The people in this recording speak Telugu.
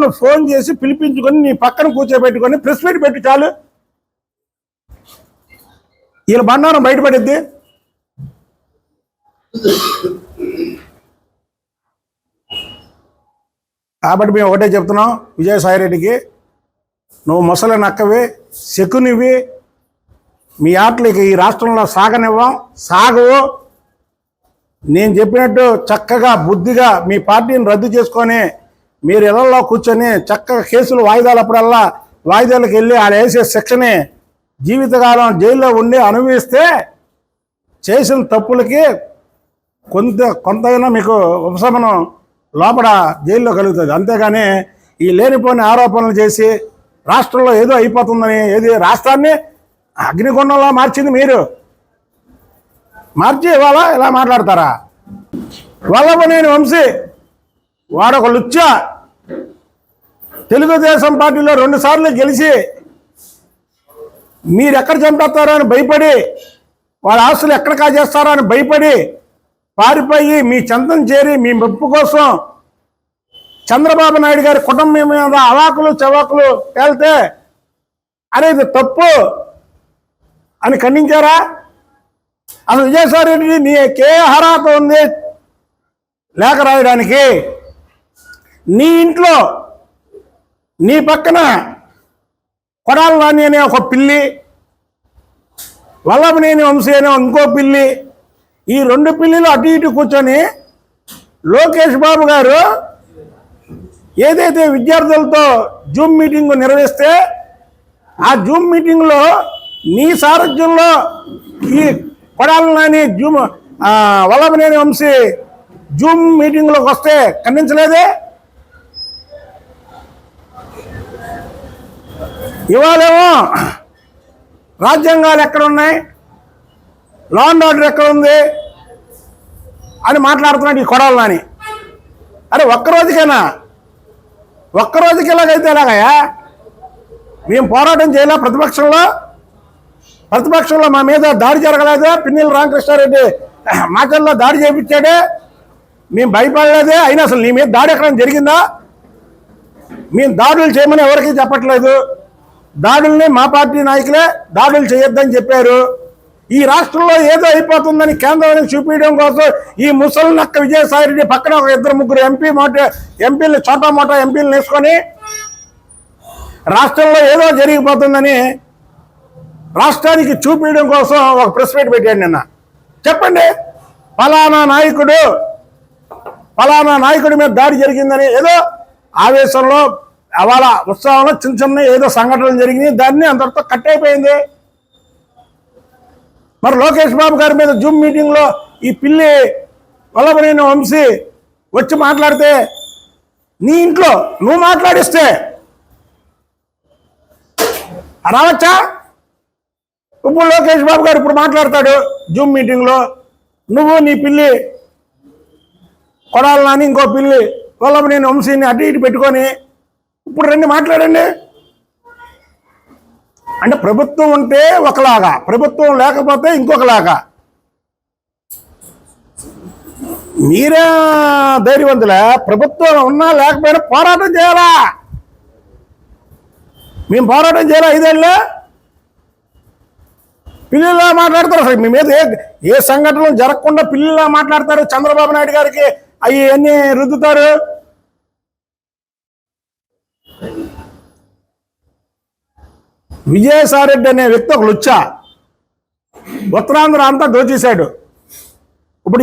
నువ్వు ఫోన్ చేసి పిలిపించుకొని నీ పక్కన కూర్చోబెట్టుకొని ప్రెస్ మీట్ పెట్టి చాలు. వీళ్ళ బండారం బయటపడిద్ది. కాబట్టి మేము ఒకటే చెప్తున్నాం విజయసాయిరెడ్డికి, నువ్వు ముసలి నక్కవి, శకునివి, మీ ఆటలకి ఈ రాష్ట్రంలో సాగనివ్వం, సాగవు. నేను చెప్పినట్టు చక్కగా బుద్ధిగా మీ పార్టీని రద్దు చేసుకొని మీరు ఇళ్లలో కూర్చొని చక్కగా కేసులు వాయిదాలప్పుడల్లా వాయిదాలకు వెళ్ళి ఆడ వేసే శిక్షని జీవితకాలం జైల్లో ఉండి అనుభవిస్తే చేసిన తప్పులకి కొంతైనా మీకు ఉపశమనం లోపల జైల్లో కలుగుతుంది. అంతేగాని ఈ లేనిపోని ఆరోపణలు చేసి రాష్ట్రంలో ఏదో అయిపోతుందని, ఏది రాష్ట్రాన్ని అగ్నిగుండంలా మార్చింది మీరు. మార్చి ఇవాళ ఇలా మాట్లాడతారా? వల్లభనేని వంశీ వాడొక లుచ్చ, తెలుగుదేశం పార్టీలో 2 సార్లు గెలిచి మీరు ఎక్కడ చంపేస్తారో అని భయపడి, వాళ్ళ ఆస్తులు ఎక్కడ కాజేస్తారో అని భయపడి పారిపోయి మీ చెంతం చేరి మీ మెప్పు కోసం చంద్రబాబు నాయుడు గారి కుటుంబం మీద అవాకులు చవాకులు వెళ్తే అరే ఇది తప్పు అని ఖండించారా? అసలు విజయసాయిరెడ్డి నీకే అర్హత ఉంది లేఖ రాయడానికి? నీ ఇంట్లో నీ పక్కన కొడాలి నాని అనే ఒక పిల్లి, వల్లభనేని వంశీ అనే ఇంకో పిల్లి, ఈ 2 పిల్లిలు అటు ఇటు కూర్చొని లోకేష్ బాబు గారు ఏదైతే విద్యార్థులతో జూమ్ మీటింగ్ నిర్వహిస్తే ఆ జూమ్ మీటింగ్లో నీ సారథ్యంలో ఈ కొడాలి నాని వల్లభనేని వంశీ జూమ్ మీటింగ్లోకి వస్తే ఖండించలేదే? ఇవాళేమో రాజ్యాంగాలు ఎక్కడ ఉన్నాయి, లా అండ్ ఆర్డర్ ఎక్కడ ఉంది అని మాట్లాడుతున్నాడు ఈ కొడాలి నాని. అరే ఒక్కరోజుకైనా, ఒక్కరోజుకి ఎలాగైతే ఎలాగయా? మేము పోరాటం చేయాలా? ప్రతిపక్షంలో మా మీద దాడి జరగలేదే? పిన్నెల రామకృష్ణారెడ్డి మాటల్లో దాడి చేయించాడే? మేము భయపడలేదే? అయినా అసలు నీ మీద దాడి ఎక్కడ జరిగిందా? మేము దాడులు చేయమని ఎవరికీ చెప్పట్లేదు. దాడుల్ని మా పార్టీ నాయకులే దాడులు చేయొద్దని చెప్పారు. ఈ రాష్ట్రంలో ఏదో అయిపోతుందని కేంద్రానికి చూపించడం కోసం ఈ ముసలి నక్క విజయసాయిరెడ్డి పక్కన ఒక 2-3 ఎంపీలు చోటా మోటా ఎంపీలు వేసుకొని రాష్ట్రంలో ఏదో జరిగిపోతుందని రాష్ట్రానికి చూపించడం కోసం ఒక ప్రెస్ మీట్ పెట్టాడు నిన్న. చెప్పండి, ఫలానా నాయకుడి మీద దాడి జరిగిందని ఏదో ఆవేశంలో అవాళ ఉత్సవంలో చిన్న ఏదో సంఘటనలు జరిగినాయి, దాన్ని అందరితో కట్ అయిపోయింది. మరి లోకేష్ బాబు గారి మీద జూమ్ మీటింగ్లో ఈ పిల్లి వల్లభనేని వంశీ వచ్చి మాట్లాడితే నీ ఇంట్లో నువ్వు మాట్లాడిస్తే రావచ్చా? ఇప్పుడు లోకేష్ బాబు గారు ఇప్పుడు మాట్లాడతాడు జూమ్ మీటింగ్లో, నువ్వు నీ పిల్లి కొడాలి నాని ఇంకో పిల్లి వల్లభనేని వంశీని అటు ఇటు పెట్టుకొని ఇప్పుడు రండి మాట్లాడండి. అంటే ప్రభుత్వం ఉంటే ఒకలాగా, ప్రభుత్వం లేకపోతే ఇంకొకలాగా. మీరే ధైర్యవంతులే. ప్రభుత్వం ఉన్నా లేకపోయినా పోరాటం చేయాలా? మేము పోరాటం చేయాలా? 5 ఏళ్ళే పిల్లల్లా మాట్లాడతారు. అసలు మీ మీద ఏ సంఘటనలు జరగకుండా పిల్లల్లా మాట్లాడతారు. చంద్రబాబు నాయుడు గారికి అన్నీ రుద్దుతారు. విజయసాయిరెడ్డి అనే వ్యక్తి ఒక లుచ్చ, ఉత్తరాంధ్ర అంతా దోచేశాడు. ఇప్పుడు